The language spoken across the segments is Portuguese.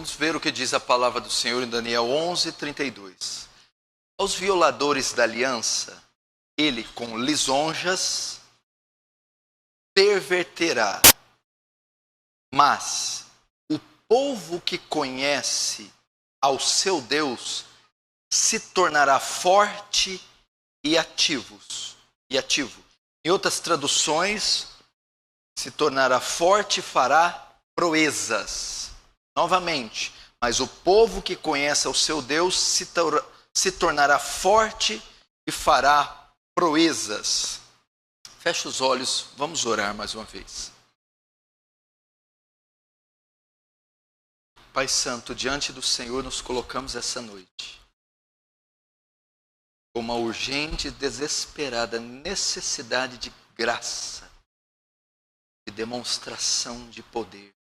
Vamos ver o que diz a palavra do Senhor em Daniel 11:32. Aos violadores da aliança, ele com lisonjas perverterá, mas o povo que conhece ao seu Deus se tornará forte e ativo. Em outras traduções, se tornará forte e fará proezas. Novamente, mas o povo que conhece ao seu Deus se tornará forte e fará proezas. Feche os olhos, vamos orar mais uma vez. Pai Santo, diante do Senhor nos colocamos essa noite, com uma urgente e desesperada necessidade de graça, de demonstração de poder,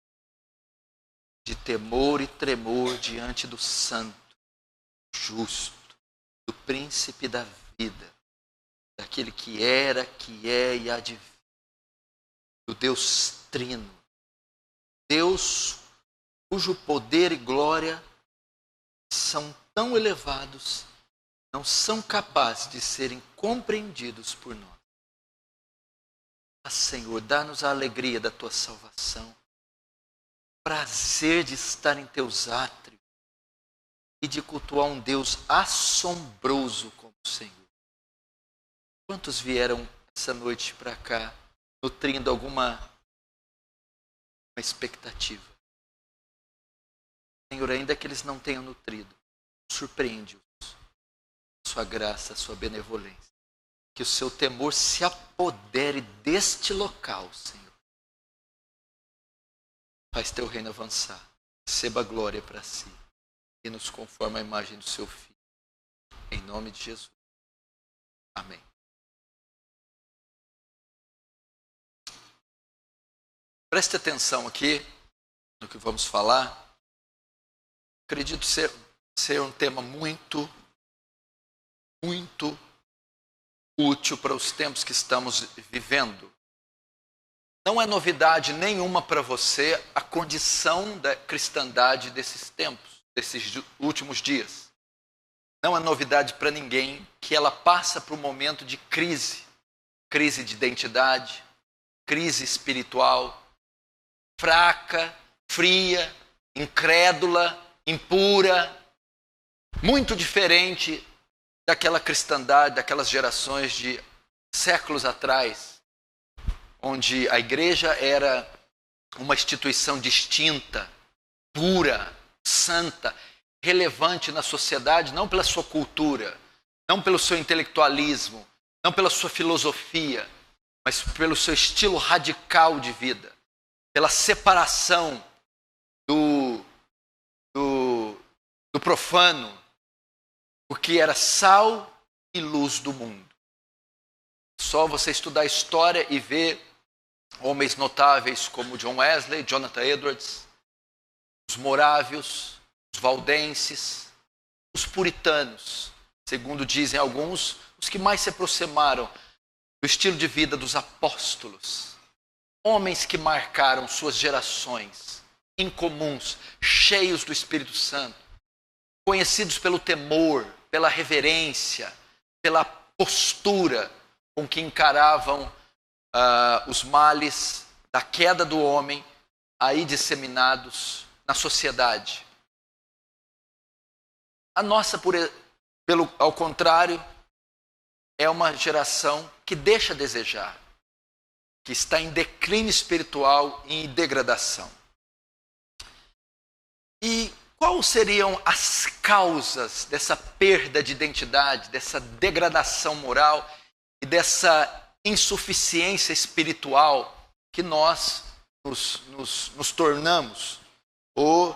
de temor e tremor diante do Santo, justo, do Príncipe da vida, daquele que era, que é e há de vir, do Deus Trino, Deus cujo poder e glória são tão elevados, não são capazes de serem compreendidos por nós. Ah, Senhor, dá-nos a alegria da Tua salvação, prazer de estar em Teus átrios e de cultuar um Deus assombroso como o Senhor. Quantos vieram essa noite para cá, nutrindo alguma expectativa? Senhor, ainda que eles não tenham nutrido, surpreende-os. Sua graça, sua benevolência. Que o seu temor se apodere deste local, Senhor. Faz teu reino avançar. Receba a glória para si. E nos conforma a imagem do seu Filho. Em nome de Jesus. Amém. Preste atenção aqui no que vamos falar. Acredito ser um tema muito útil para os tempos que estamos vivendo. Não é novidade nenhuma para você a condição da cristandade desses tempos, desses últimos dias. Não é novidade para ninguém que ela passa por um momento de crise de identidade, crise espiritual, fraca, fria, incrédula, impura, muito diferente daquela cristandade, daquelas gerações de séculos atrás, onde a igreja era uma instituição distinta, pura, santa, relevante na sociedade, não pela sua cultura, não pelo seu intelectualismo, não pela sua filosofia, mas pelo seu estilo radical de vida, pela separação do profano, porque era sal e luz do mundo. Só você estudar a história e ver homens notáveis como John Wesley, Jonathan Edwards, os morávios, os valdenses, os puritanos, segundo dizem alguns, os que mais se aproximaram do estilo de vida dos apóstolos. Homens que marcaram suas gerações, incomuns, cheios do Espírito Santo, conhecidos pelo temor, pela reverência, pela postura com que encaravam os males da queda do homem aí disseminados na sociedade. A nossa, ao contrário, é uma geração que deixa a desejar, que está em declínio espiritual e em degradação. E quais seriam as causas dessa perda de identidade, dessa degradação moral e dessa insuficiência espiritual que nós nos tornamos ou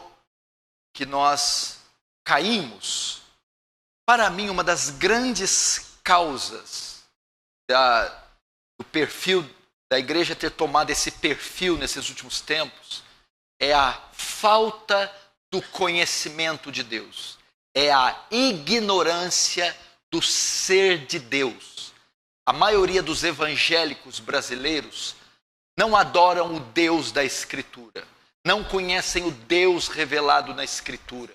que nós caímos? Para mim, uma das grandes causas do perfil da igreja ter tomado esse perfil nesses últimos tempos é a falta do conhecimento de Deus, é a ignorância do ser de Deus. A maioria dos evangélicos brasileiros não adoram o Deus da Escritura, não conhecem o Deus revelado na Escritura.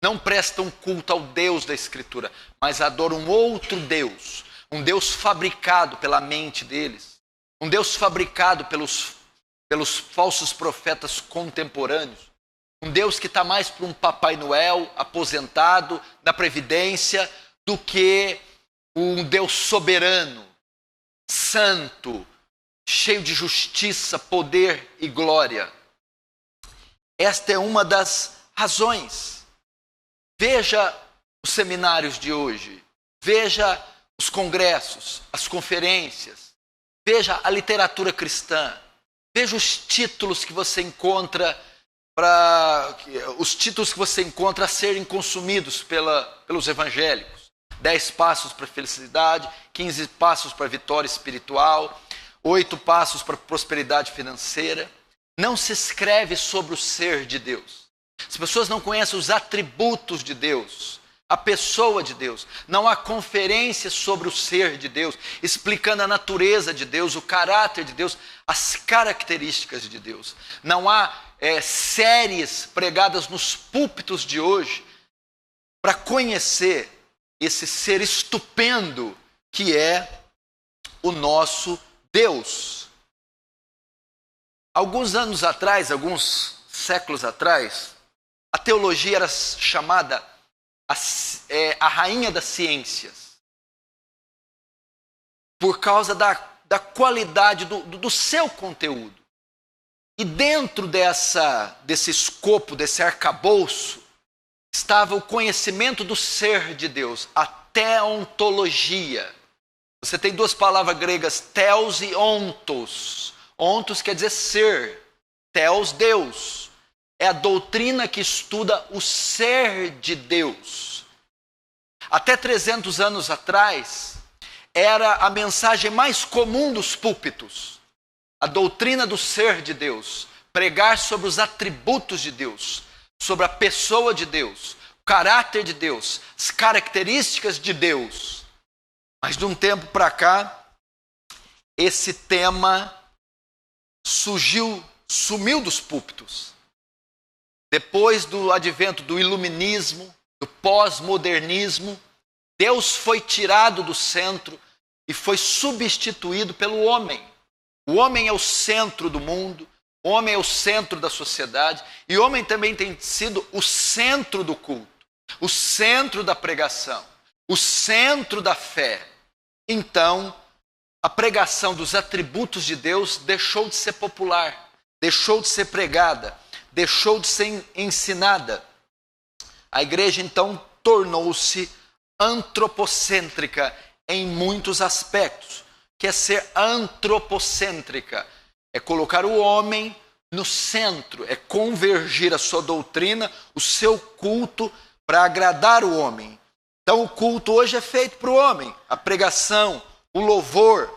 Não prestam culto ao Deus da Escritura, mas adoram um outro Deus. Um Deus fabricado pela mente deles. Um Deus fabricado pelos falsos profetas contemporâneos. Um Deus que está mais para um Papai Noel aposentado da Previdência do que um Deus soberano, santo, cheio de justiça, poder e glória. Esta é uma das razões. Veja os seminários de hoje, veja os congressos, as conferências, veja a literatura cristã, veja os títulos que você encontra a serem consumidos pelos evangélicos. 10 passos para a felicidade, 15 passos para a vitória espiritual, 8 passos para a prosperidade financeira. Não se escreve sobre o ser de Deus. As pessoas não conhecem os atributos de Deus, a pessoa de Deus. Não há conferências sobre o ser de Deus, explicando a natureza de Deus, o caráter de Deus, as características de Deus. Não há séries pregadas nos púlpitos de hoje para conhecer esse ser estupendo que é o nosso Deus. Alguns anos atrás, alguns séculos atrás, a teologia era chamada a rainha das ciências, por causa da qualidade do seu conteúdo. E dentro desse escopo, desse arcabouço, estava o conhecimento do ser de Deus, a teontologia. Você tem 2 palavras gregas, theos e ontos. Ontos quer dizer ser, theos, Deus. É a doutrina que estuda o ser de Deus. Até 300 anos atrás, era a mensagem mais comum dos púlpitos. A doutrina do ser de Deus. Pregar sobre os atributos de Deus. Sobre a pessoa de Deus. O caráter de Deus. As características de Deus. Mas de um tempo para cá, esse tema sumiu dos púlpitos. Depois do advento do iluminismo, do pós-modernismo, Deus foi tirado do centro e foi substituído pelo homem. O homem é o centro do mundo, o homem é o centro da sociedade, e o homem também tem sido o centro do culto, o centro da pregação, o centro da fé. Então, a pregação dos atributos de Deus deixou de ser popular, deixou de ser pregada, deixou de ser ensinada. A igreja, então, tornou-se antropocêntrica em muitos aspectos. Que é ser antropocêntrica, é colocar o homem no centro, é convergir a sua doutrina, o seu culto para agradar o homem. Então o culto hoje é feito para o homem, a pregação, o louvor,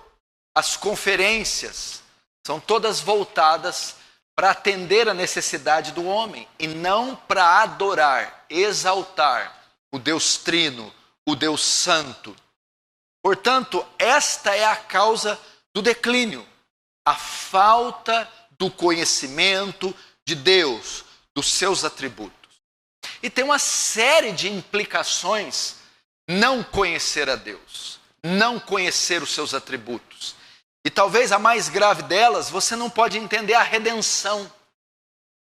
as conferências, são todas voltadas para atender a necessidade do homem e não para adorar, exaltar o Deus Trino, o Deus Santo. Portanto, esta é a causa do declínio, a falta do conhecimento de Deus, dos seus atributos. E tem uma série de implicações não conhecer a Deus, não conhecer os seus atributos. E talvez a mais grave delas, você não pode entender a redenção,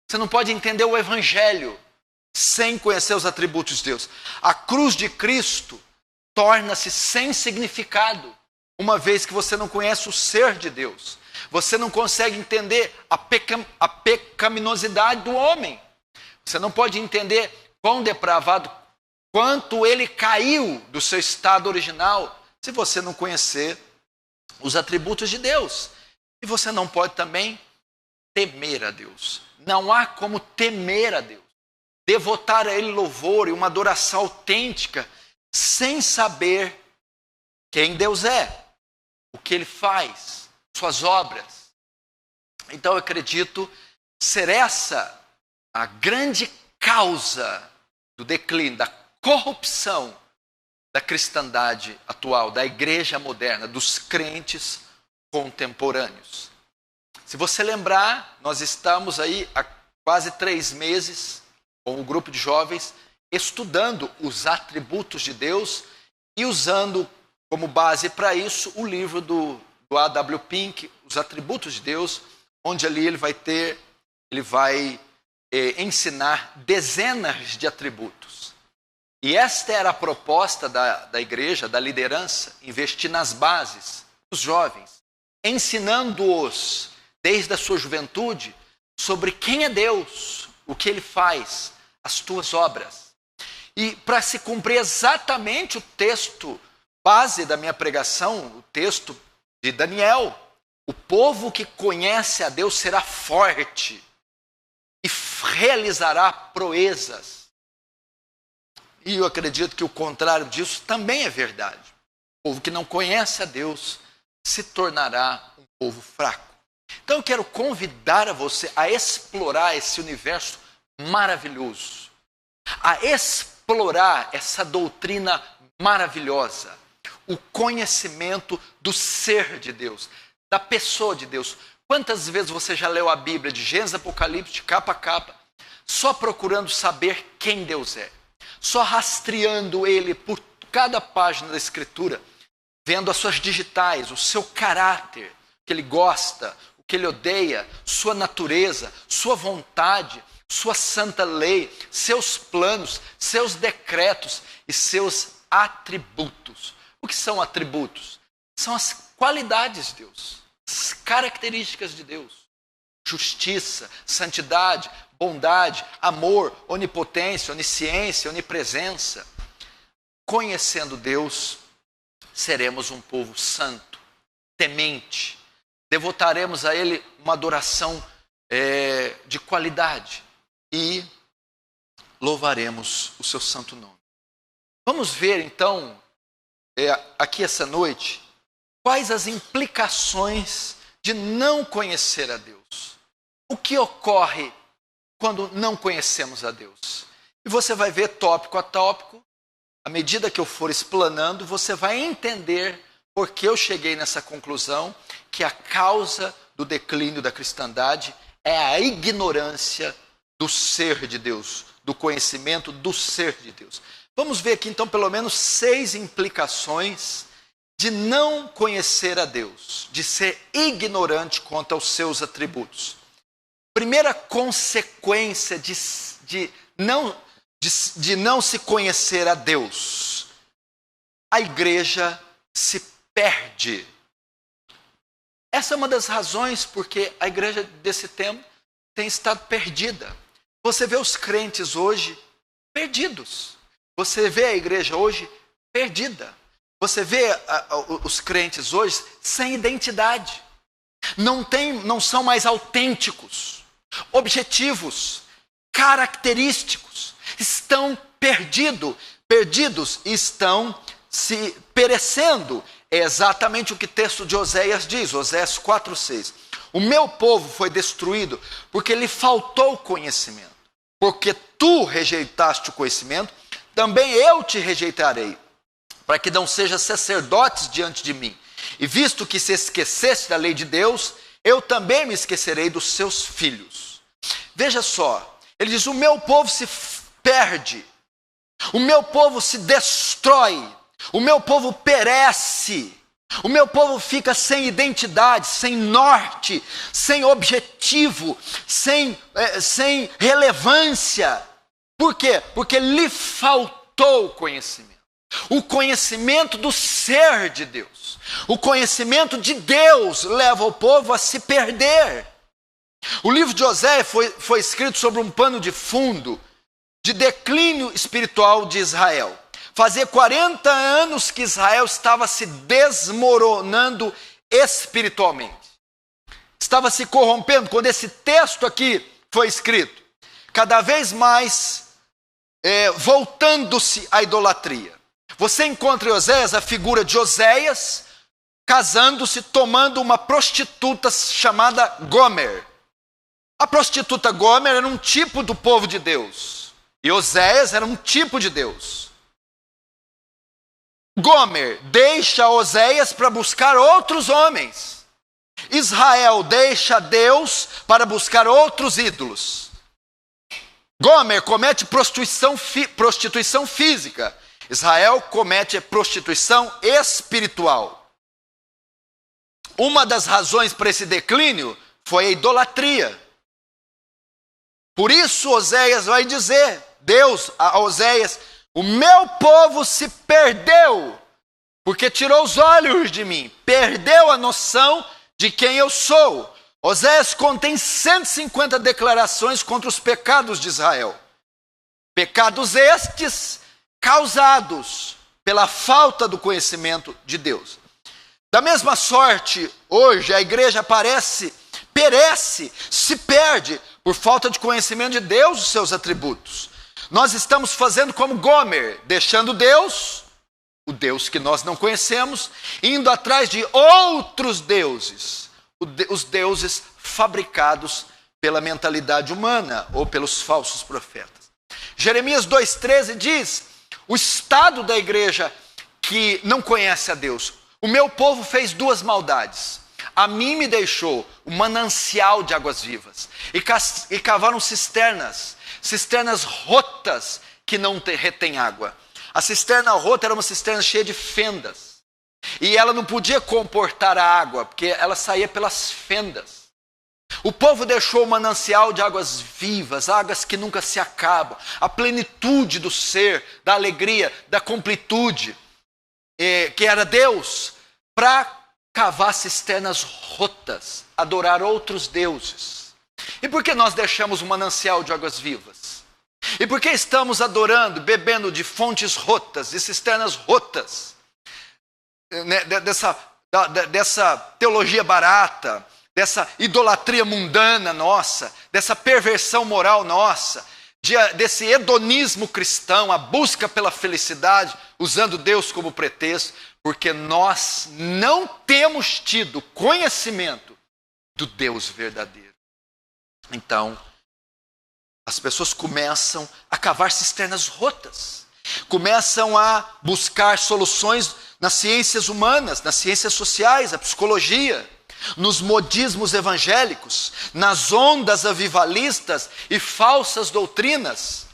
você não pode entender o Evangelho sem conhecer os atributos de Deus. A cruz de Cristo torna-se sem significado, uma vez que você não conhece o ser de Deus. Você não consegue entender a pecaminosidade do homem. Você não pode entender quão depravado, quanto ele caiu do seu estado original, se você não conhecer os atributos de Deus. E você não pode também temer a Deus. Não há como temer a Deus. Devotar a Ele louvor e uma adoração autêntica, sem saber quem Deus é, o que Ele faz, suas obras. Então eu acredito ser essa a grande causa do declínio, da corrupção da cristandade atual, da igreja moderna, dos crentes contemporâneos. Se você lembrar, nós estamos aí há quase 3 meses com o grupo de jovens, estudando os atributos de Deus e usando como base para isso o livro do A.W. Pink, Os Atributos de Deus, onde ali ele vai ensinar dezenas de atributos. E esta era a proposta da igreja, da liderança, investir nas bases, os jovens, ensinando-os desde a sua juventude sobre quem é Deus, o que Ele faz, as tuas obras. E para se cumprir exatamente o texto base da minha pregação, o texto de Daniel, o povo que conhece a Deus será forte e realizará proezas. E eu acredito que o contrário disso também é verdade. O povo que não conhece a Deus se tornará um povo fraco. Então eu quero convidar a você a explorar esse universo maravilhoso, a explorar essa doutrina maravilhosa, o conhecimento do ser de Deus, da pessoa de Deus. Quantas vezes você já leu a Bíblia de Gênesis, Apocalipse, de capa a capa, só procurando saber quem Deus é, só rastreando Ele por cada página da Escritura, vendo as suas digitais, o seu caráter, o que Ele gosta, o que Ele odeia, sua natureza, sua vontade, sua santa lei, seus planos, seus decretos e seus atributos. O que são atributos? São as qualidades de Deus, as características de Deus. Justiça, santidade, bondade, amor, onipotência, onisciência, onipresença. Conhecendo Deus, seremos um povo santo, temente. Devotaremos a Ele uma adoração de qualidade e louvaremos o seu santo nome. Vamos ver então, aqui essa noite, quais as implicações de não conhecer a Deus. O que ocorre quando não conhecemos a Deus? E você vai ver tópico a tópico, à medida que eu for explanando, você vai entender por que eu cheguei nessa conclusão, que a causa do declínio da cristandade é a ignorância do ser de Deus, do conhecimento do ser de Deus. Vamos ver aqui então pelo menos 6 implicações de não conhecer a Deus, de ser ignorante quanto aos seus atributos. Primeira consequência de não se conhecer a Deus, a igreja se perde. Essa é uma das razões porque a igreja desse tempo tem estado perdida. Você vê os crentes hoje perdidos. Você vê a igreja hoje perdida. Você vê os crentes hoje sem identidade. Não são mais autênticos, objetivos, característicos. Estão perdidos e estão se perecendo. É exatamente o que o texto de Oséias diz, Oséias 4:6. O meu povo foi destruído porque lhe faltou conhecimento. Porque tu rejeitaste o conhecimento, também eu te rejeitarei, para que não sejas sacerdotes diante de mim. E visto que se esqueceste da lei de Deus, eu também me esquecerei dos seus filhos. Veja só, ele diz, o meu povo se perde, o meu povo se destrói, o meu povo perece, o meu povo fica sem identidade, sem norte, sem objetivo, sem relevância. Por quê? Porque lhe faltou conhecimento. O conhecimento do ser de Deus. O conhecimento de Deus leva o povo a se perder. O livro de Oséias foi escrito sobre um pano de fundo de declínio espiritual de Israel. Fazia 40 anos que Israel estava se desmoronando espiritualmente. Estava se corrompendo. Quando esse texto aqui foi escrito, cada vez mais voltando-se à idolatria. Você encontra em Oséias a figura de Oséias casando-se, tomando uma prostituta chamada Gomer. A prostituta Gomer era um tipo do povo de Deus. E Oséias era um tipo de Deus. Gomer deixa Oséias para buscar outros homens. Israel deixa Deus para buscar outros ídolos. Gomer comete prostituição física. Israel comete prostituição espiritual. Uma das razões para esse declínio foi a idolatria. Por isso Oséias vai dizer, Deus a Oséias, o meu povo se perdeu, porque tirou os olhos de mim, perdeu a noção de quem eu sou. Oséias contém 150 declarações contra os pecados de Israel. Pecados estes causados pela falta do conhecimento de Deus. Da mesma sorte, hoje a igreja perece, se perde por falta de conhecimento de Deus e os seus atributos. Nós estamos fazendo como Gomer, deixando Deus, o Deus que nós não conhecemos, indo atrás de outros deuses, os deuses fabricados pela mentalidade humana ou pelos falsos profetas. Jeremias 2,13 diz, o estado da igreja que não conhece a Deus. O meu povo fez duas maldades. A mim me deixou o manancial de águas vivas. E cavaram cisternas rotas que não retêm água. A cisterna rota era uma cisterna cheia de fendas. E ela não podia comportar a água, porque ela saía pelas fendas. O povo deixou o manancial de águas vivas, águas que nunca se acabam. A plenitude do ser, da alegria, da completude, que era Deus, para cavar cisternas rotas, adorar outros deuses. E por que nós deixamos o manancial de águas vivas? E por que estamos adorando, bebendo de fontes rotas, de cisternas rotas? Dessa teologia barata, dessa idolatria mundana nossa, dessa perversão moral nossa, desse hedonismo cristão, a busca pela felicidade, usando Deus como pretexto, porque nós não temos tido conhecimento do Deus verdadeiro. Então, as pessoas começam a cavar cisternas rotas, começam a buscar soluções nas ciências humanas, nas ciências sociais, a psicologia, nos modismos evangélicos, nas ondas avivalistas e falsas doutrinas.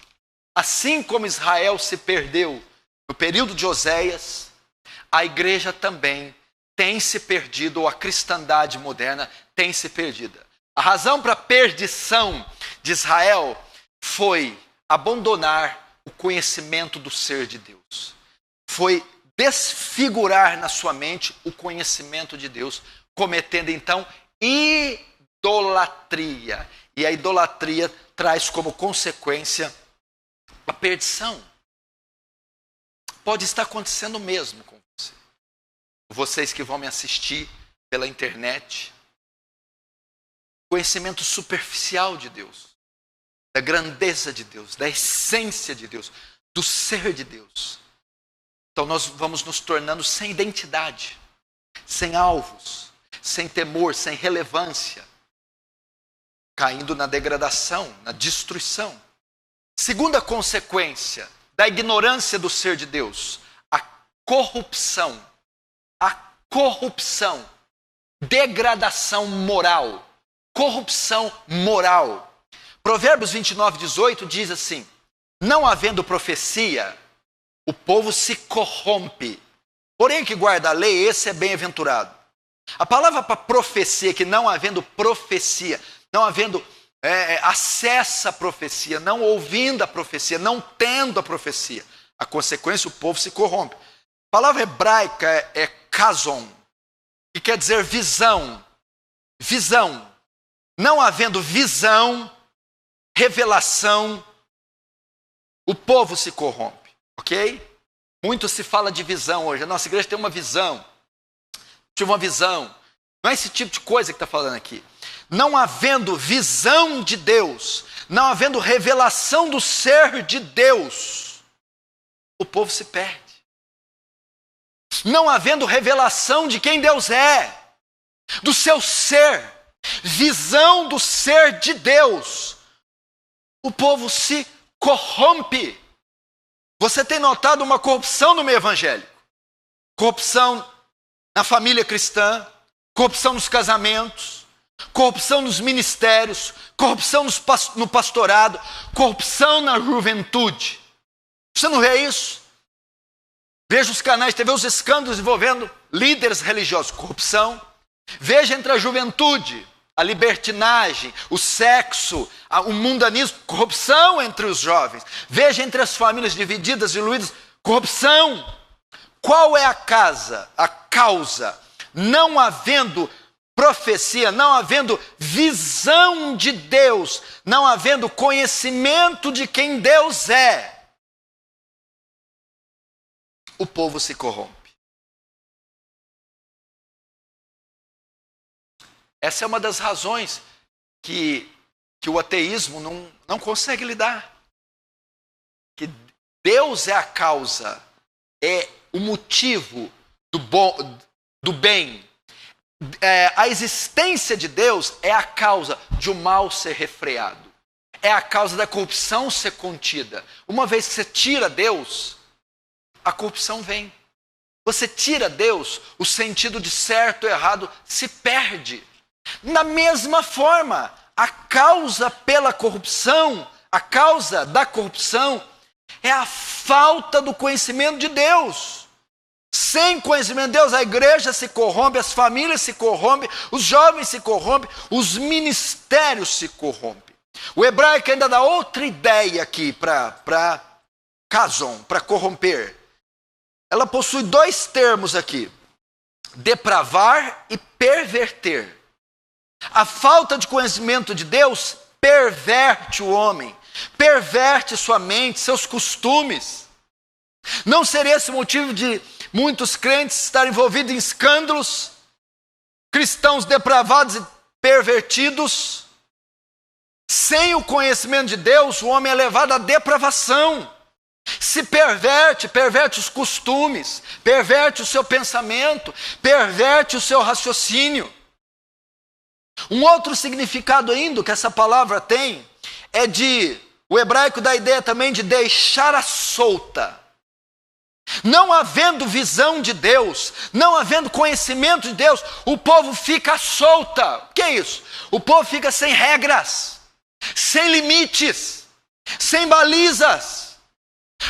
Assim como Israel se perdeu no período de Oséias, a igreja também tem se perdido, ou a cristandade moderna tem se perdido. A razão para a perdição de Israel foi abandonar o conhecimento do ser de Deus. Foi desfigurar na sua mente o conhecimento de Deus, cometendo então idolatria. E a idolatria traz como consequência a perdição. Pode estar acontecendo mesmo com você. Vocês que vão me assistir pela internet. Conhecimento superficial de Deus, da grandeza de Deus, da essência de Deus, do ser de Deus. Então nós vamos nos tornando sem identidade, sem alvos, sem temor, sem relevância, caindo na degradação, na destruição. Segunda consequência da ignorância do ser de Deus, a corrupção, degradação moral, corrupção moral. Provérbios 29:18 diz assim, não havendo profecia, o povo se corrompe. Porém, que guarda a lei, esse é bem-aventurado. A palavra para profecia, que não havendo profecia, não havendo acesso à profecia, não ouvindo a profecia, não tendo a profecia, a consequência, o povo se corrompe. A palavra hebraica é kazon, que quer dizer visão. Visão. Não havendo visão, revelação, o povo se corrompe, ok? Muito se fala de visão hoje. A nossa igreja tem uma visão. Tive uma visão. Não é esse tipo de coisa que está falando aqui. Não havendo visão de Deus, não havendo revelação do ser de Deus, o povo se perde. Não havendo revelação de quem Deus é, do seu ser, visão do ser de Deus, o povo se corrompe. Você tem notado uma corrupção no meio evangélico? Corrupção na família cristã, corrupção nos casamentos, corrupção nos ministérios, corrupção no pastorado, corrupção na juventude. Você não vê isso? Veja os canais de TV, os escândalos envolvendo líderes religiosos, corrupção. Veja entre a juventude, a libertinagem, o sexo, o mundanismo, corrupção entre os jovens. Veja entre as famílias divididas, diluídas, corrupção. Qual é a causa? Não havendo profecia, não havendo visão de Deus, não havendo conhecimento de quem Deus é, o povo se corrompe. Essa é uma das razões que o ateísmo não consegue lidar. Que Deus é a causa, é o motivo do bem. A existência de Deus é a causa de o mal ser refreado. É a causa da corrupção ser contida. Uma vez que você tira Deus, a corrupção vem. Você tira Deus, o sentido de certo e errado se perde. Da mesma forma, a causa pela corrupção, a causa da corrupção é a falta do conhecimento de Deus. Sem conhecimento de Deus, a igreja se corrompe, as famílias se corrompem, os jovens se corrompem, os ministérios se corrompem. O hebraico ainda dá outra ideia aqui para cason, para corromper. Ela possui dois termos aqui: depravar e perverter. A falta de conhecimento de Deus perverte o homem, perverte sua mente, seus costumes. Não seria esse o motivo de muitos crentes estarem envolvidos em escândalos, cristãos depravados e pervertidos? Sem o conhecimento de Deus, o homem é levado à depravação. Se perverte os costumes, perverte o seu pensamento, perverte o seu raciocínio. Um outro significado ainda que essa palavra tem é o hebraico dá a ideia também de deixar à solta. Não havendo visão de Deus, não havendo conhecimento de Deus, o povo fica à solta. O que é isso? O povo fica sem regras, sem limites, sem balizas.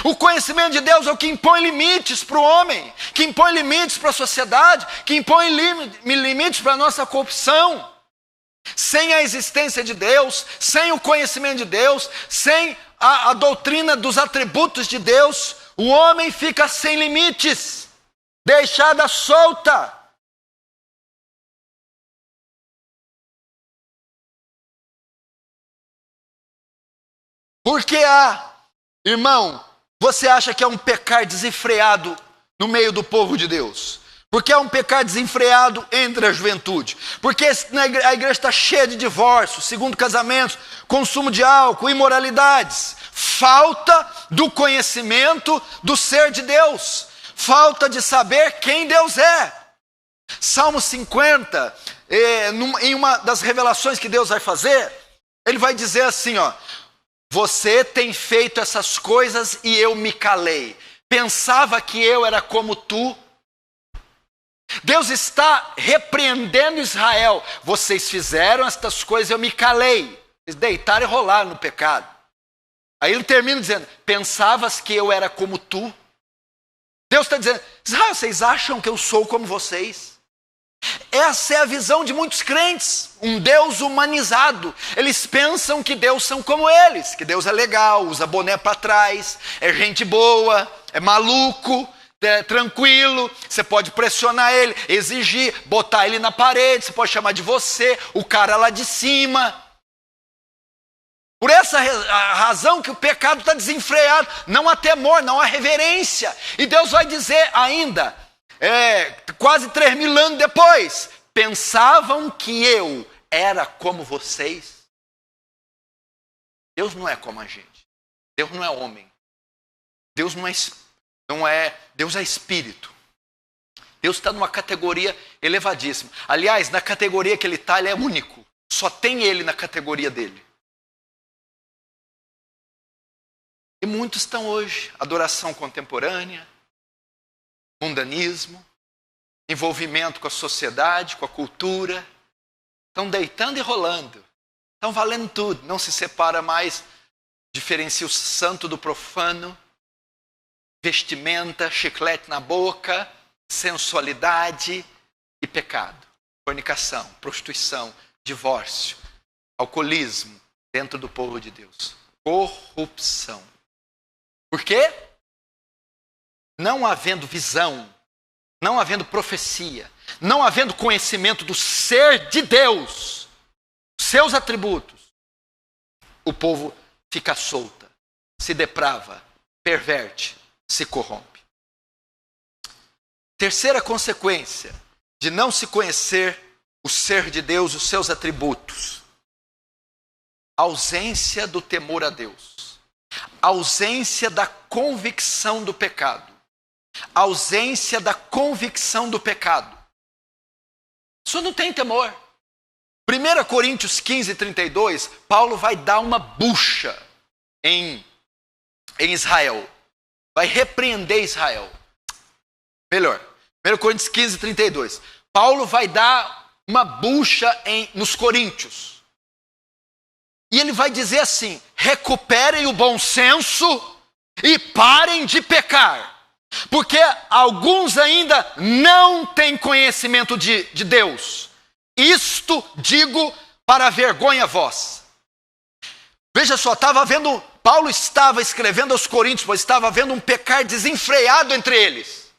O conhecimento de Deus é o que impõe limites para o homem, que impõe limites para a sociedade, que impõe limites para a nossa corrupção. Sem a existência de Deus, sem o conhecimento de Deus, sem a doutrina dos atributos de Deus, o homem fica sem limites, deixada solta. Porque irmão, você acha que é um pecar desenfreado no meio do povo de Deus? Porque é um pecado desenfreado entre a juventude. Porque a igreja está cheia de divórcios, segundo casamentos, consumo de álcool, imoralidades. Falta do conhecimento do ser de Deus. Falta de saber quem Deus é. Salmo 50, em uma das revelações que Deus vai fazer, ele vai dizer assim, você tem feito essas coisas e eu me calei. Pensava que eu era como tu. Deus está repreendendo Israel. Vocês fizeram estas coisas, eu me calei. Eles deitaram e rolaram no pecado. Aí ele termina dizendo, pensavas que eu era como tu? Deus está dizendo, Israel, vocês acham que eu sou como vocês? Essa é a visão de muitos crentes, um Deus humanizado. Eles pensam que Deus são como eles, que Deus é legal, usa boné para trás, é gente boa, é maluco, tranquilo, você pode pressionar ele, exigir, botar ele na parede, você pode chamar de você, o cara lá de cima. Por essa razão que o pecado está desenfreado, não há temor, não há reverência. E Deus vai dizer ainda, quase 3.000 anos depois, pensavam que eu era como vocês? Deus não é como a gente. Deus não é homem. Deus Deus é espírito. Deus está numa categoria elevadíssima. Aliás, na categoria que ele está, ele é único. Só tem ele na categoria dele. E muitos estão hoje, adoração contemporânea, mundanismo, envolvimento com a sociedade, com a cultura, estão deitando e rolando, estão valendo tudo, não se separa mais, diferencia o santo do profano, vestimenta, chiclete na boca, sensualidade e pecado, fornicação, prostituição, divórcio, alcoolismo dentro do povo de Deus, corrupção. Por quê? Não havendo visão, não havendo profecia, não havendo conhecimento do ser de Deus, seus atributos, o povo fica solta, se deprava, perverte, se corrompe. Terceira consequência de não se conhecer o ser de Deus, os seus atributos: ausência do temor a Deus, ausência da convicção do pecado, ausência da convicção do pecado. Isso não tem temor. 1 Coríntios 15, 32, Paulo vai dar uma bucha em Israel. Vai repreender Israel. Melhor, 1 Coríntios 15, 32. Paulo vai dar uma bucha nos coríntios. E ele vai dizer assim: recuperem o bom senso e parem de pecar. Porque alguns ainda não têm conhecimento de Deus. Isto digo para vergonha vossa. Veja só, Paulo estava escrevendo aos coríntios, pois estava havendo um pecar desenfreado entre eles.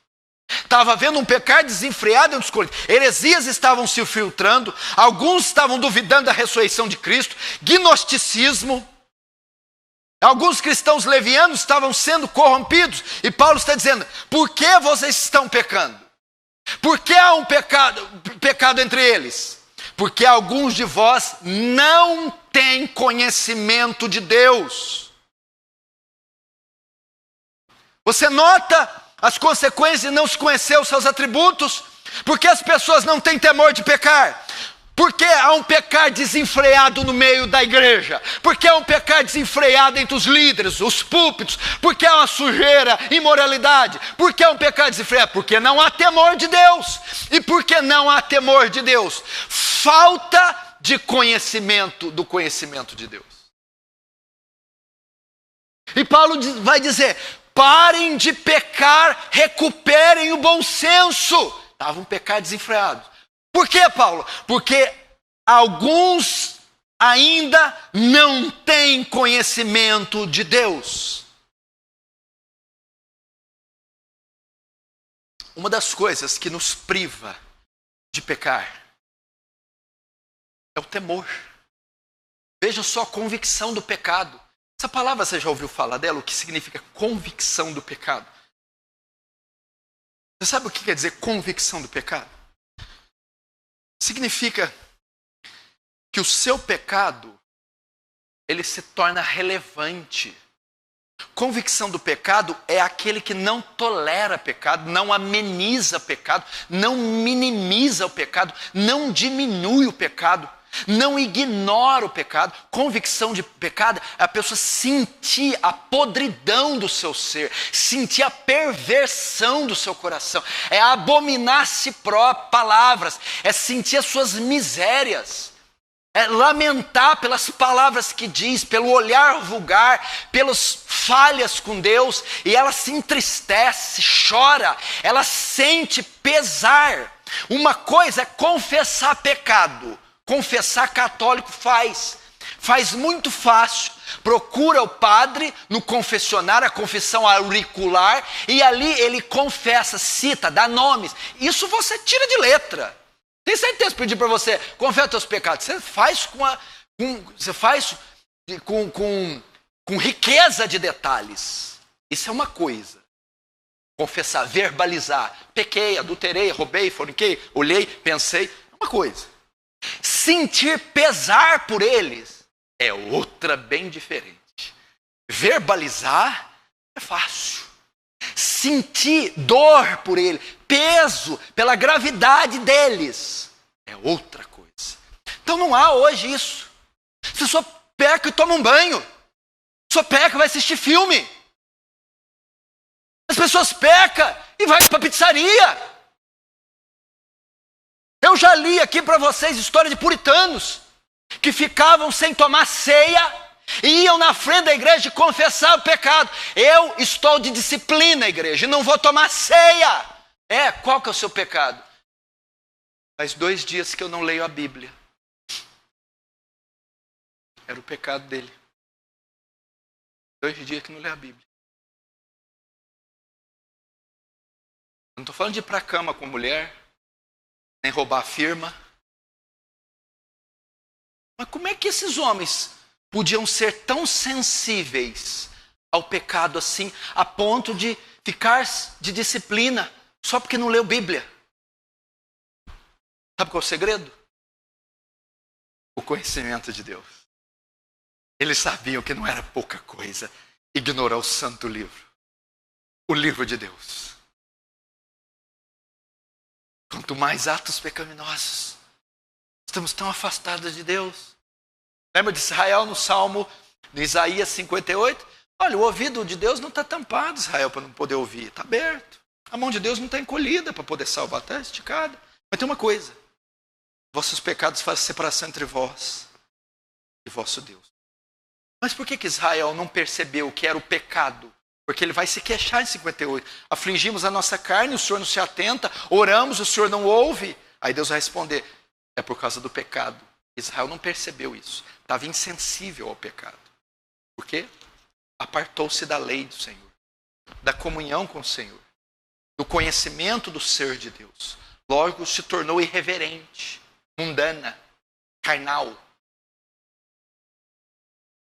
Estava havendo um pecar desenfreado entre os coríntios. Heresias estavam se filtrando, alguns estavam duvidando da ressurreição de Cristo, gnosticismo. Alguns cristãos levianos estavam sendo corrompidos. E Paulo está dizendo: por que vocês estão pecando? Por que há um pecado entre eles? Porque alguns de vós não têm conhecimento de Deus. Você nota as consequências de não se conhecer os seus atributos? Porque as pessoas não têm temor de pecar. Porque há um pecar desenfreado no meio da igreja. Porque há um pecar desenfreado entre os líderes, os púlpitos. Porque há uma sujeira, imoralidade. Porque há um pecar desenfreado? Porque não há temor de Deus. E porque não há temor de Deus? Falta de conhecimento do conhecimento de Deus. E Paulo vai dizer: parem de pecar, recuperem o bom senso. Estava um pecar desenfreado. Por quê, Paulo? Porque alguns ainda não têm conhecimento de Deus. Uma das coisas que nos priva de pecar é o temor. Veja só a convicção do pecado. Essa palavra você já ouviu falar dela? O que significa convicção do pecado? Você sabe o que quer dizer convicção do pecado? Significa que o seu pecado, ele se torna relevante. Convicção do pecado é aquele que não tolera pecado, não ameniza pecado, não minimiza o pecado, não diminui o pecado, não ignora o pecado. Convicção de pecado é a pessoa sentir a podridão do seu ser, sentir a perversão do seu coração, é abominar a si próprio, palavras, é sentir as suas misérias, é lamentar pelas palavras que diz, pelo olhar vulgar, pelas falhas com Deus, e ela se entristece, chora, ela sente pesar. Uma coisa é confessar pecado. Confessar católico faz muito fácil. Procura o padre no confessionário, a confissão auricular, e ali ele confessa, cita, dá nomes. Isso você tira de letra. Tem certeza, pedir para você, confessa os teus pecados. Você faz com riqueza de detalhes. Isso é uma coisa. Confessar, verbalizar. Pequei, adulterei, roubei, forniquei, olhei, pensei. É uma coisa. Sentir pesar por eles é outra bem diferente. Verbalizar é fácil. Sentir dor por ele, peso pela gravidade deles, é outra coisa. Então não há hoje isso. Você só peca e toma um banho. Só peca e vai assistir filme. As pessoas pecam e vai para a pizzaria. Eu já li aqui para vocês história de puritanos que ficavam sem tomar ceia e iam na frente da igreja e confessar o pecado. Eu estou de disciplina, igreja, e não vou tomar ceia. Qual que é o seu pecado? Faz 2 dias que eu não leio a Bíblia. Era o pecado dele. 2 dias que não lê a Bíblia. Não estou falando de ir para a cama com mulher, nem roubar a firma. Mas como é que esses homens podiam ser tão sensíveis ao pecado assim, a ponto de ficar de disciplina só porque não leu Bíblia? Sabe qual é o segredo? O conhecimento de Deus. Eles sabiam que não era pouca coisa ignorar o santo livro, o livro de Deus. Quanto mais atos pecaminosos, estamos tão afastados de Deus. Lembra de Israel no Salmo de Isaías 58? Olha, o ouvido de Deus não está tampado, Israel, para não poder ouvir. Está aberto. A mão de Deus não está encolhida para poder salvar, está esticada. Mas tem uma coisa. Vossos pecados fazem separação entre vós e vosso Deus. Mas por que Israel não percebeu o que era o pecado? Porque ele vai se queixar em 58. Afligimos a nossa carne, o Senhor não se atenta. Oramos, o Senhor não ouve. Aí Deus vai responder, é por causa do pecado. Israel não percebeu isso. Estava insensível ao pecado. Por quê? Apartou-se da lei do Senhor, da comunhão com o Senhor, do conhecimento do ser de Deus. Logo se tornou irreverente, mundana, carnal.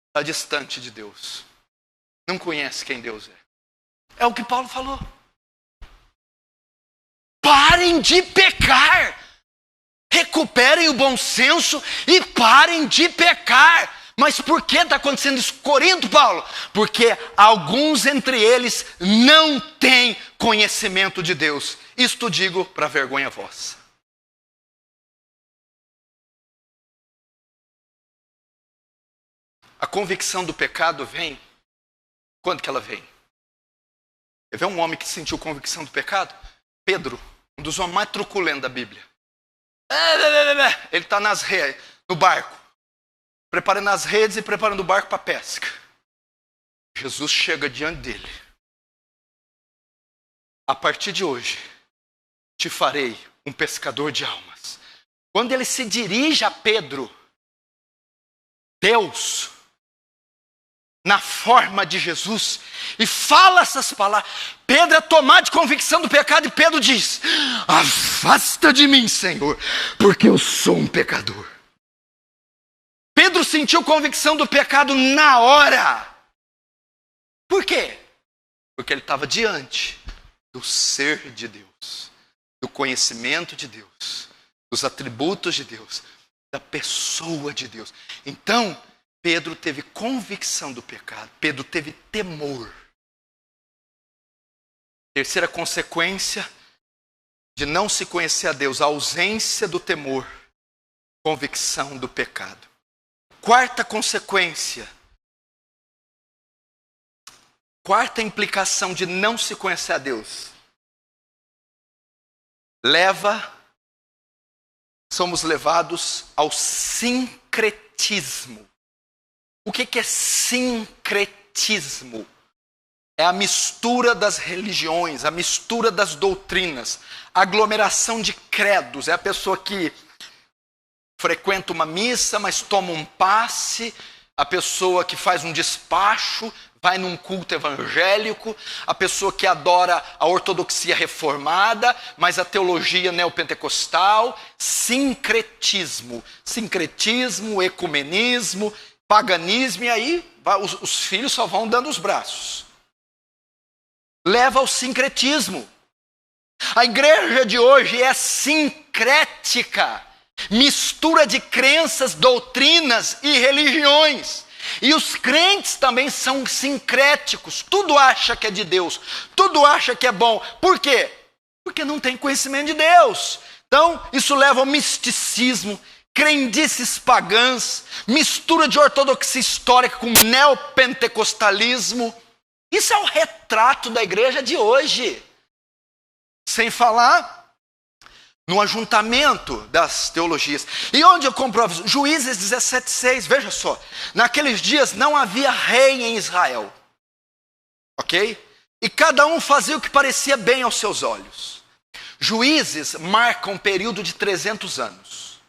Está distante de Deus. Não conhece quem Deus é. É o que Paulo falou. Parem de pecar. Recuperem o bom senso e parem de pecar. Mas por que está acontecendo isso? Corinto, Paulo? Porque alguns entre eles não têm conhecimento de Deus. Isto digo para vergonha vossa. A convicção do pecado vem. Quando que ela vem? Quer ver um homem que sentiu convicção do pecado? Pedro, um dos homens mais truculentos da Bíblia. Ele está no barco, preparando as redes e preparando o barco para a pesca. Jesus chega diante dele. A partir de hoje, te farei um pescador de almas. Quando ele se dirige a Pedro, Deus, na forma de Jesus, e fala essas palavras. Pedro é tomado de convicção do pecado e Pedro diz, afasta de mim, Senhor, porque eu sou um pecador. Pedro sentiu convicção do pecado na hora. Por quê? Porque ele estava diante do ser de Deus, do conhecimento de Deus, dos atributos de Deus, da pessoa de Deus. Então, Pedro teve convicção do pecado. Pedro teve temor. Terceira consequência de não se conhecer a Deus, a ausência do temor, convicção do pecado. Quarta consequência, quarta implicação de não se conhecer a Deus, somos levados ao sincretismo. O que é sincretismo? É a mistura das religiões, a mistura das doutrinas, a aglomeração de credos. É a pessoa que frequenta uma missa, mas toma um passe, a pessoa que faz um despacho, vai num culto evangélico, a pessoa que adora a ortodoxia reformada, mas a teologia neopentecostal. Sincretismo, ecumenismo, paganismo, e aí os filhos só vão dando os braços. Leva ao sincretismo. A igreja de hoje é sincrética, mistura de crenças, doutrinas e religiões. E os crentes também são sincréticos, tudo acha que é de Deus, tudo acha que é bom. Por quê? Porque não tem conhecimento de Deus. Então, isso leva ao misticismo, crendices pagãs, mistura de ortodoxia histórica com neopentecostalismo. Isso é o retrato da igreja de hoje. Sem falar no ajuntamento das teologias. E onde eu comprovo isso? Juízes 17:6, veja só. Naqueles dias não havia rei em Israel. Ok? E cada um fazia o que parecia bem aos seus olhos. Juízes marcam um período de 300 anos.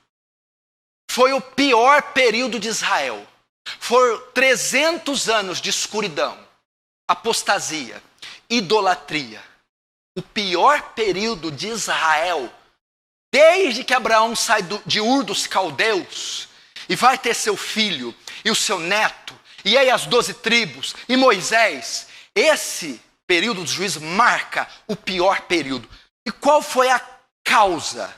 Foi o pior período de Israel. Foram 300 anos de escuridão, apostasia, idolatria. O pior período de Israel, desde que Abraão sai de Ur dos Caldeus e vai ter seu filho e o seu neto, e aí as 12 tribos, e Moisés. Esse período dos juízes marca o pior período. E qual foi a causa?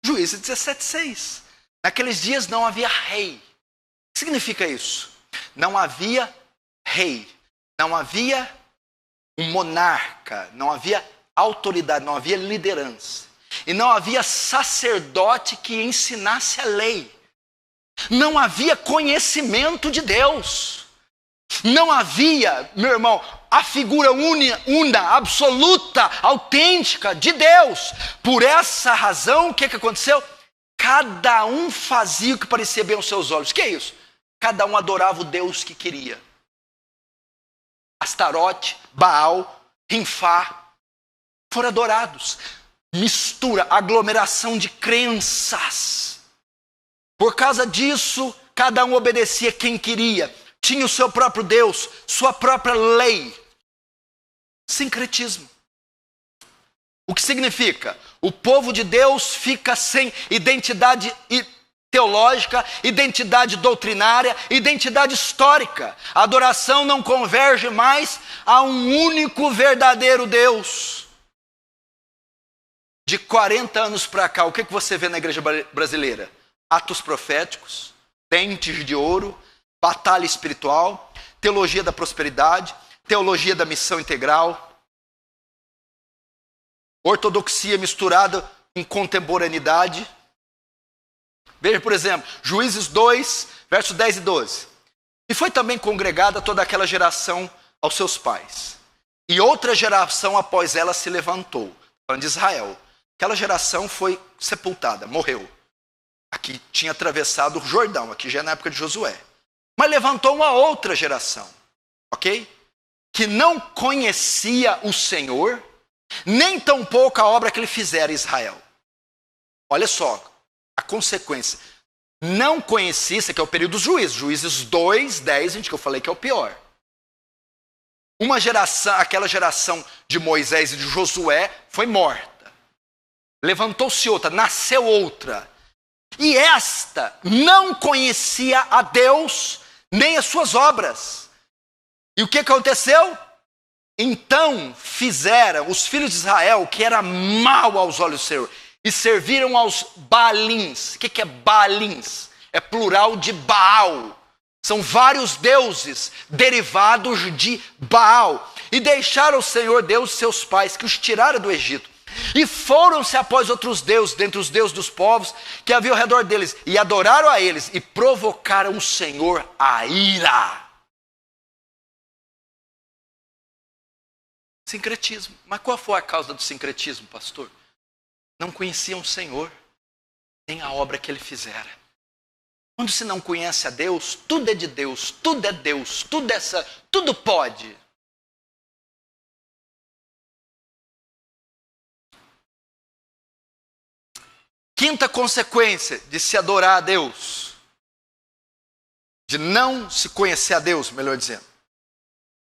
Juízes 17:6. Naqueles dias não havia rei. O que significa isso? Não havia rei, não havia um monarca, não havia autoridade, não havia liderança. E não havia sacerdote que ensinasse a lei. Não havia conhecimento de Deus. Não havia, meu irmão, a figura única, absoluta, autêntica de Deus. Por essa razão, o que aconteceu? Cada um fazia o que parecia bem aos seus olhos. O que é isso? Cada um adorava o Deus que queria. Astarote, Baal, Rinfá, foram adorados. Mistura, aglomeração de crenças. Por causa disso, cada um obedecia quem queria. Tinha o seu próprio Deus, sua própria lei. Sincretismo. O que significa? O povo de Deus fica sem identidade teológica, identidade doutrinária, identidade histórica. A adoração não converge mais a um único verdadeiro Deus. De 40 anos para cá, o que você vê na igreja brasileira? Atos proféticos, dentes de ouro, batalha espiritual, teologia da prosperidade, teologia da missão integral, ortodoxia misturada com contemporaneidade. Veja, por exemplo, Juízes 2, versos 10 e 12. E foi também congregada toda aquela geração aos seus pais. E outra geração após ela se levantou, falando de Israel. Aquela geração foi sepultada, morreu. Aqui tinha atravessado o Jordão, aqui já é na época de Josué. Mas levantou uma outra geração, ok? Que não conhecia o Senhor, nem tampouco a obra que ele fizera em Israel. Olha só, a consequência. Não conhecia, isso aqui é o período dos juízes. Juízes 2, 10, gente, que eu falei que é o pior. Uma geração, aquela geração de Moisés e de Josué foi morta. Levantou-se outra, nasceu outra. E esta não conhecia a Deus, nem as suas obras. E o que aconteceu? Então fizeram os filhos de Israel o que era mal aos olhos do Senhor. E serviram aos Baalins. O que é Baalins? É plural de Baal. São vários deuses derivados de Baal. E deixaram o Senhor Deus seus pais, que os tirara do Egito. E foram-se após outros deuses, dentre os deuses dos povos, que havia ao redor deles. E adoraram a eles, e provocaram o Senhor a ira. Sincretismo. Mas qual foi a causa do sincretismo, pastor? Não conheciam o Senhor, nem a obra que ele fizera. Quando se não conhece a Deus, tudo é de Deus, tudo é Deus, tudo pode. Quinta consequência de se adorar a Deus, de não se conhecer a Deus, melhor dizendo.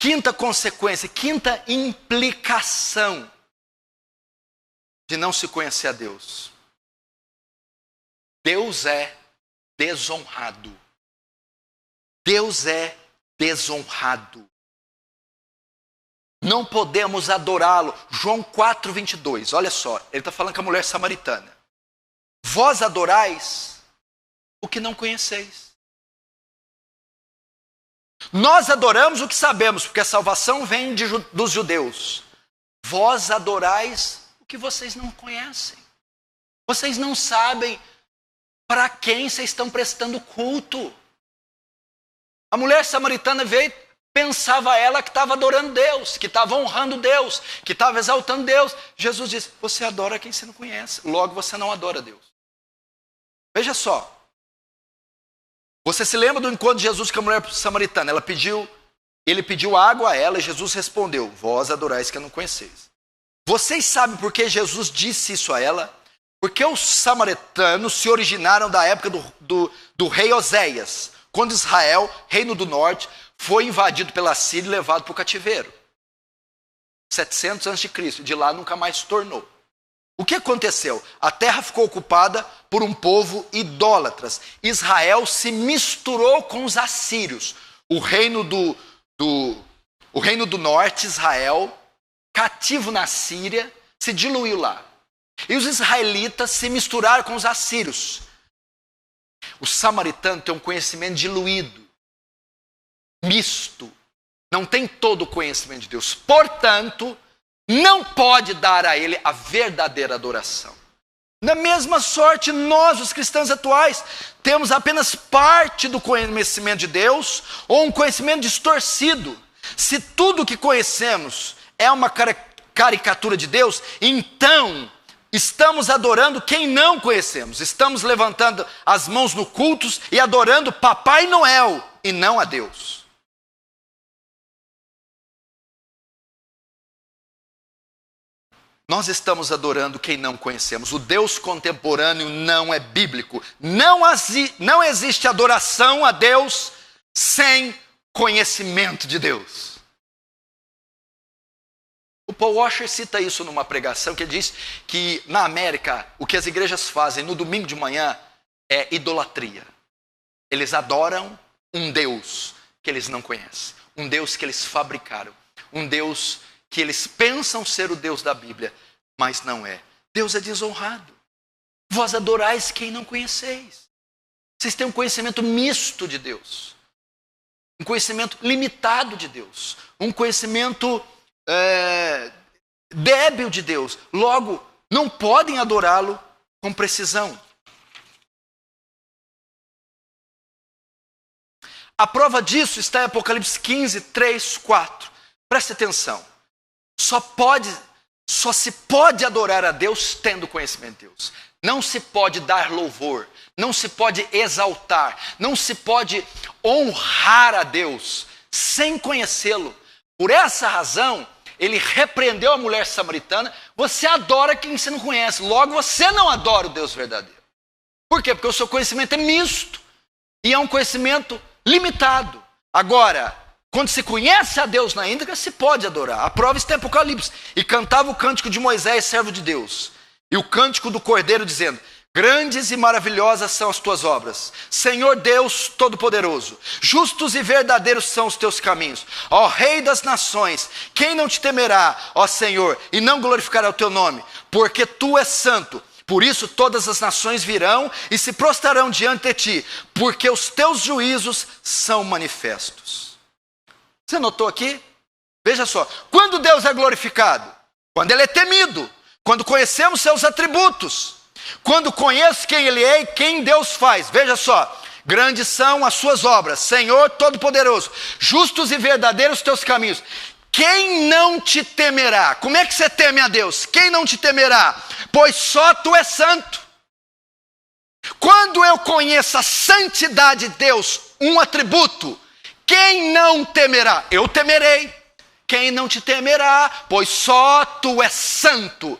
Quinta consequência, quinta implicação de não se conhecer a Deus. Deus é desonrado. Deus é desonrado. Não podemos adorá-lo. João 4:22, olha só, ele está falando com a mulher samaritana. Vós adorais o que não conheceis. Nós adoramos o que sabemos, porque a salvação vem dos judeus. Vós adorais o que vocês não conhecem. Vocês não sabem para quem vocês estão prestando culto. A mulher samaritana veio Pensava ela que estava adorando Deus, que estava honrando Deus, que estava exaltando Deus. Jesus disse, você adora quem você não conhece, logo você não adora Deus. Veja só. Você se lembra do encontro de Jesus com a mulher samaritana? Ele pediu água a ela e Jesus respondeu, vós adorais que não conheceis. Vocês sabem por que Jesus disse isso a ela? Porque os samaritanos se originaram da época do rei Oséias, quando Israel, reino do norte, foi invadido pela Síria e levado para o cativeiro. 700 a.C. De lá nunca mais se tornou. O que aconteceu? A terra ficou ocupada por um povo idólatras. Israel se misturou com os assírios. O reino do norte, Israel, cativo na Síria, se diluiu lá. E os israelitas se misturaram com os assírios. O samaritano tem um conhecimento diluído, misto. Não tem todo o conhecimento de Deus. Portanto, não pode dar a ele a verdadeira adoração. Na mesma sorte, nós, os cristãos atuais, temos apenas parte do conhecimento de Deus ou um conhecimento distorcido. Se tudo o que conhecemos é uma caricatura de Deus, então estamos adorando quem não conhecemos. Estamos levantando as mãos no cultos e adorando Papai Noel e não a Deus. Nós estamos adorando quem não conhecemos. O Deus contemporâneo não é bíblico. Não existe adoração a Deus sem conhecimento de Deus. O Paul Washer cita isso numa pregação que ele diz que na América o que as igrejas fazem no domingo de manhã é idolatria. Eles adoram um Deus que eles não conhecem. Um Deus que eles fabricaram. Um Deus que eles pensam ser o Deus da Bíblia, mas não é. Deus é desonrado. Vós adorais quem não conheceis. Vocês têm um conhecimento misto de Deus. Um conhecimento limitado de Deus. Um conhecimento débil de Deus. Logo, não podem adorá-lo com precisão. A prova disso está em Apocalipse 15, 3, 4. Preste atenção. Só se pode adorar a Deus tendo conhecimento de Deus. Não se pode dar louvor, não se pode exaltar, não se pode honrar a Deus sem conhecê-lo. Por essa razão, ele repreendeu a mulher samaritana. Você adora quem você não conhece, logo você não adora o Deus verdadeiro. Por quê? Porque o seu conhecimento é misto e é um conhecimento limitado. Agora, quando se conhece a Deus na íntegra, se pode adorar. A prova está em Apocalipse. E cantava o cântico de Moisés, servo de Deus. E o cântico do Cordeiro, dizendo, grandes e maravilhosas são as tuas obras. Senhor Deus Todo-Poderoso, justos e verdadeiros são os teus caminhos. Ó Rei das nações, quem não te temerá, ó Senhor, e não glorificará o teu nome? Porque tu és santo. Por isso todas as nações virão e se prostrarão diante de ti, porque os teus juízos são manifestos. Você notou aqui? Veja só, quando Deus é glorificado? Quando Ele é temido, quando conhecemos seus atributos, quando conheço quem Ele é e quem Deus faz. Veja só, grandes são as suas obras, Senhor Todo-Poderoso, justos e verdadeiros os teus caminhos. Quem não te temerá? Como é que você teme a Deus? Quem não te temerá? Pois só tu és santo. Quando eu conheço a santidade de Deus, um atributo, quem não temerá? Eu temerei. Quem não te temerá? Pois só tu és santo.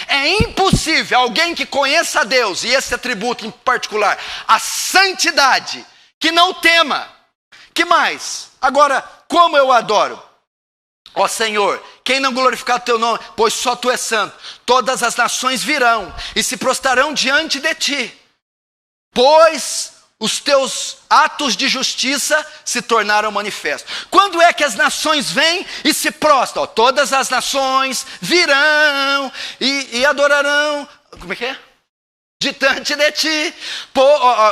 É impossível alguém que conheça a Deus, e esse atributo em particular, a santidade, que não tema. Que mais? Agora, como eu adoro? Ó Senhor, quem não glorificar o teu nome? Pois só tu és santo. Todas as nações virão e se prostrarão diante de ti. Pois os teus atos de justiça se tornaram manifestos. Quando é que as nações vêm e se prostram? Todas as nações virão e adorarão. Como é que é? Diante de ti.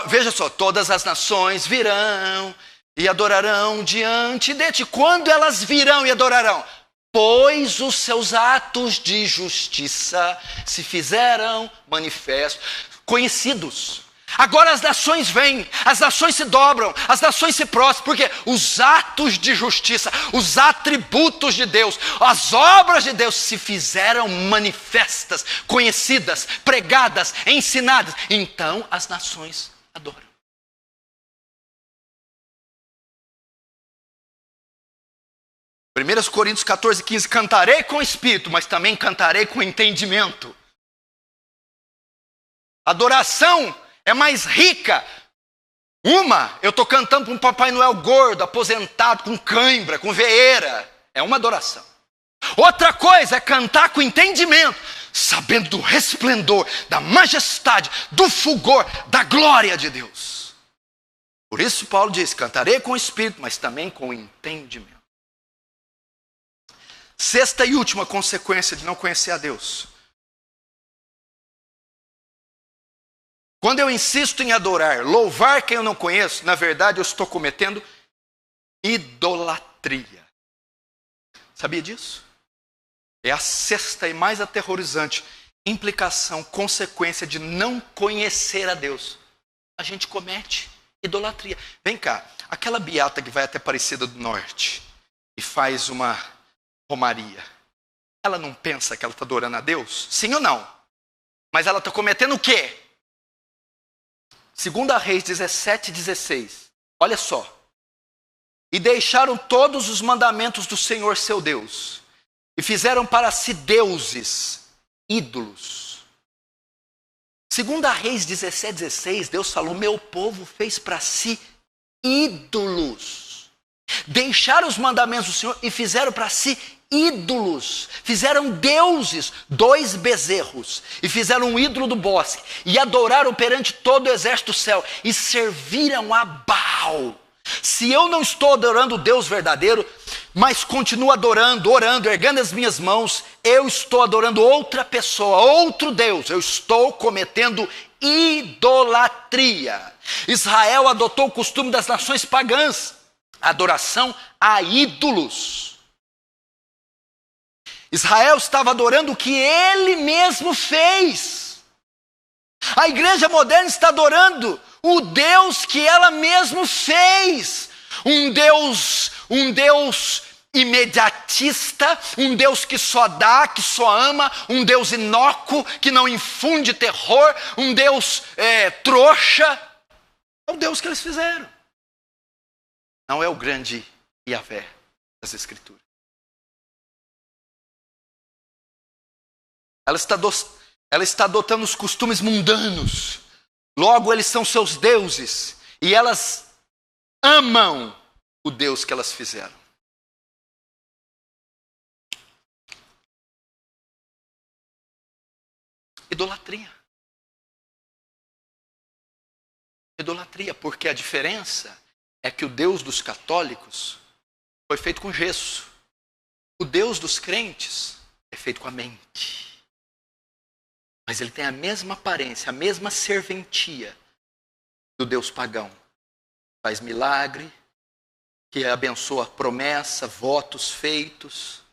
Veja só, todas as nações virão e adorarão diante de ti. Quando elas virão e adorarão? Pois os seus atos de justiça se fizeram manifestos, conhecidos. Agora as nações vêm, as nações se dobram, as nações se prostram, porque os atos de justiça, os atributos de Deus, as obras de Deus se fizeram manifestas, conhecidas, pregadas, ensinadas. Então as nações adoram. Primeiros Coríntios 14:15, cantarei com espírito, mas também cantarei com entendimento. Adoração é mais rica. Eu estou cantando para um Papai Noel gordo, aposentado, com cãibra, com veeira. É uma adoração. Outra coisa é cantar com entendimento, sabendo do resplendor, da majestade, do fulgor, da glória de Deus. Por isso Paulo diz, cantarei com o espírito, mas também com entendimento. Sexta e última consequência de não conhecer a Deus. Quando eu insisto em adorar, louvar quem eu não conheço, na verdade eu estou cometendo idolatria. Sabia disso? É a sexta e mais aterrorizante implicação, consequência de não conhecer a Deus. A gente comete idolatria. Vem cá, aquela beata que vai até Aparecida do Norte e faz uma romaria, ela não pensa que ela está adorando a Deus? Sim ou não? Mas ela está cometendo o quê? 2 Reis 17:16. Olha só. E deixaram todos os mandamentos do Senhor seu Deus, e fizeram para si deuses, ídolos. 2 Reis 17:16, Deus falou, meu povo fez para si ídolos. Deixaram os mandamentos do Senhor e fizeram para si ídolos, fizeram deuses, 2 bezerros, e fizeram um ídolo do bosque, e adoraram perante todo o exército do céu, e serviram a Baal. Se eu não estou adorando o Deus verdadeiro, mas continuo adorando, orando, erguendo as minhas mãos, eu estou adorando outra pessoa, outro Deus, eu estou cometendo idolatria. Israel adotou o costume das nações pagãs, adoração a ídolos. Israel estava adorando o que ele mesmo fez. A igreja moderna está adorando o Deus que ela mesma fez. Um Deus imediatista, um Deus que só dá, que só ama, um Deus inócuo, que não infunde terror, um Deus trouxa. É o Deus que eles fizeram. Não é o grande Yahvé das Escrituras. Ela está adotando os costumes mundanos. Logo, eles são seus deuses. E elas amam o Deus que elas fizeram. Idolatria. Idolatria, porque a diferença é que o Deus dos católicos foi feito com gesso. O Deus dos crentes é feito com a mente. Mas ele tem a mesma aparência, a mesma serventia do Deus pagão. Faz milagre, que abençoa promessa, votos feitos.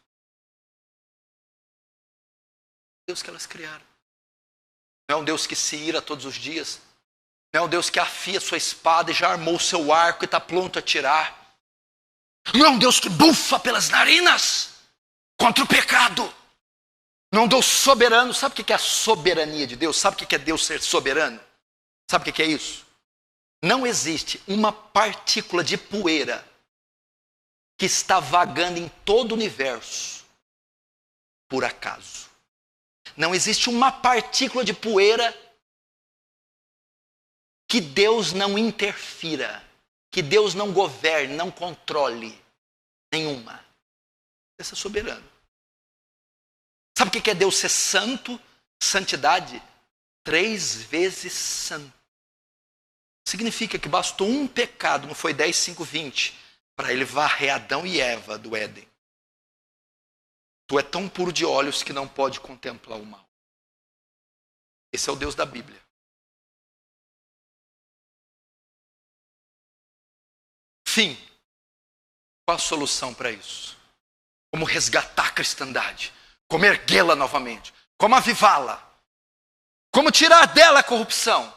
Deus que elas criaram. Não é um Deus que se ira todos os dias. Não é um Deus que afia sua espada e já armou o seu arco e está pronto a atirar. Não é um Deus que bufa pelas narinas contra o pecado. Não é um Deus soberano. Sabe o que é a soberania de Deus? Sabe o que é Deus ser soberano? Sabe o que é isso? Não existe uma partícula de poeira que está vagando em todo o universo por acaso. Não existe uma partícula de poeira que Deus não interfira, que Deus não governe, não controle. Nenhuma. Deus é soberano. Sabe o que é Deus ser santo? Santidade. 3 vezes santo. Significa que bastou um pecado, não foi 10, 5, 20, para ele varrer Adão e Eva do Éden. Tu é tão puro de olhos que não pode contemplar o mal. Esse é o Deus da Bíblia. Fim. Qual a solução para isso? Como resgatar a cristandade? Como erguê-la novamente? Como avivá-la? Como tirar dela a corrupção?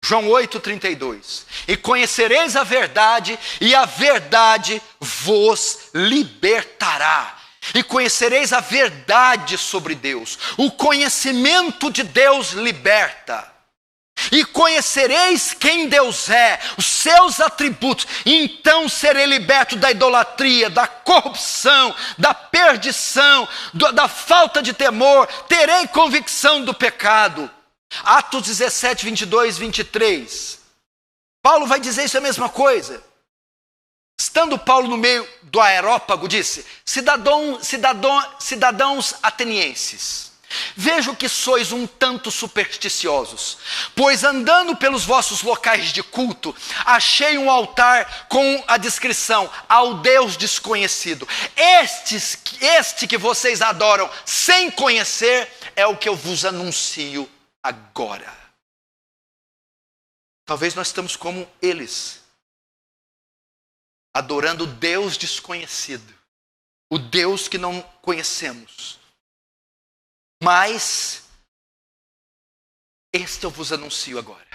João 8,32. E conhecereis a verdade, e a verdade vos libertará. E conhecereis a verdade sobre Deus. O conhecimento de Deus liberta. E conhecereis quem Deus é, os seus atributos. Então serei liberto da idolatria, da corrupção, da perdição, da falta de temor. Terei convicção do pecado. Atos 17, 22, 23. Paulo vai dizer isso, a mesma coisa. Estando Paulo no meio do aerópago, disse: cidadãos atenienses, vejo que sois um tanto supersticiosos, pois andando pelos vossos locais de culto, achei um altar com a descrição: ao Deus desconhecido. Este que vocês adoram sem conhecer é o que eu vos anuncio agora. Talvez nós estamos como eles, adorando Deus desconhecido, o Deus que não conhecemos. Mas este eu vos anuncio agora.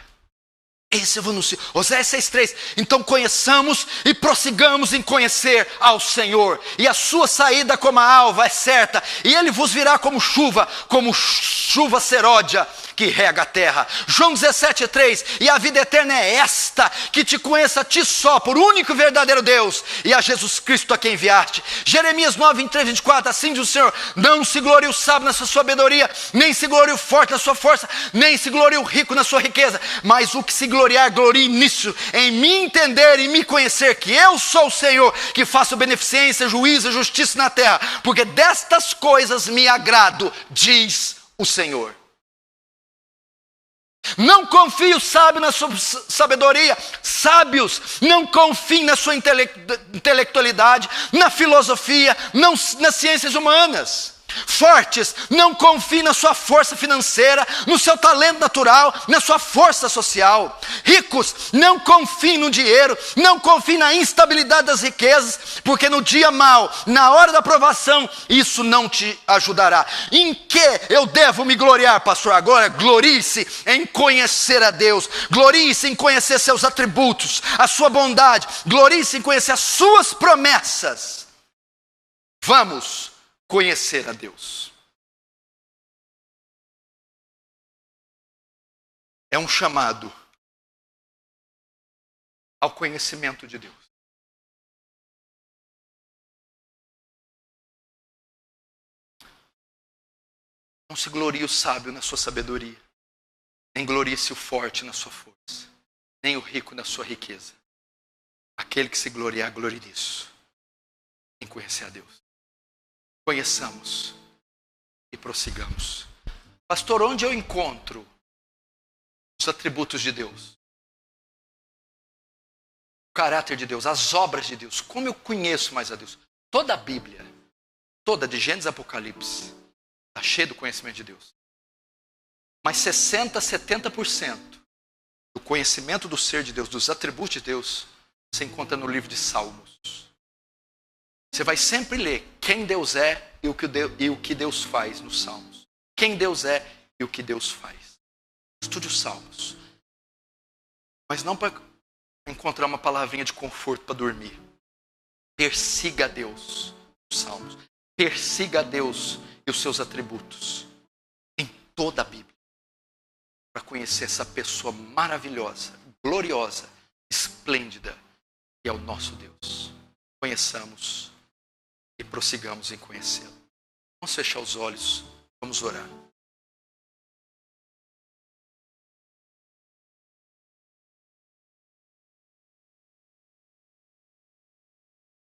Esse eu vos anuncio. Oséias 6,3. Então conheçamos e prossigamos em conhecer ao Senhor. E a sua saída como a alva é certa. E ele vos virá como chuva seródia que rega a terra. João 17,3. E a vida eterna é esta, que te conheça a ti só, por único e verdadeiro Deus, e a Jesus Cristo a quem enviaste. Jeremias 9, 23, 24. Assim diz o Senhor: não se glorie o sábio na sua sabedoria, nem se glorie o forte na sua força, nem se glorie o rico na sua riqueza, mas o que se gloriar, glorie nisso, em me entender e me conhecer que eu sou o Senhor, que faço beneficência, juízo e justiça na terra, porque destas coisas me agrado, diz o Senhor. Não confie o sábio na sua sabedoria. Sábios, não confiem na sua intelectualidade, na filosofia, nas ciências humanas. Fortes, não confiem na sua força financeira, no seu talento natural, na sua força social. Ricos, não confiem no dinheiro, não confiem na instabilidade das riquezas, porque no dia mau, na hora da provação, isso não te ajudará. Em que eu devo me gloriar, pastor? Agora, glorie-se em conhecer a Deus, glorie-se em conhecer seus atributos, a sua bondade, glorie-se em conhecer as suas promessas. Vamos conhecer a Deus. É um chamado ao conhecimento de Deus. Não se glorie o sábio na sua sabedoria, nem glorie-se o forte na sua força, nem o rico na sua riqueza. Aquele que se gloriar, glorie nisso, em conhecer a Deus. Conheçamos e prossigamos. Pastor, onde eu encontro os atributos de Deus? O caráter de Deus, as obras de Deus. Como eu conheço mais a Deus? Toda a Bíblia, toda de Gênesis a Apocalipse, está cheia do conhecimento de Deus. Mas 60%, 70% do conhecimento do ser de Deus, dos atributos de Deus, se encontra no livro de Salmos. Você vai sempre ler quem Deus é e o que Deus faz nos Salmos. Quem Deus é e o que Deus faz. Estude os Salmos. Mas não para encontrar uma palavrinha de conforto para dormir. Persiga a Deus nos Salmos. Persiga a Deus e os seus atributos. Em toda a Bíblia. Para conhecer essa pessoa maravilhosa, gloriosa, esplêndida, que é o nosso Deus. Conheçamos e prossigamos em conhecê-lo. Vamos fechar os olhos, vamos orar.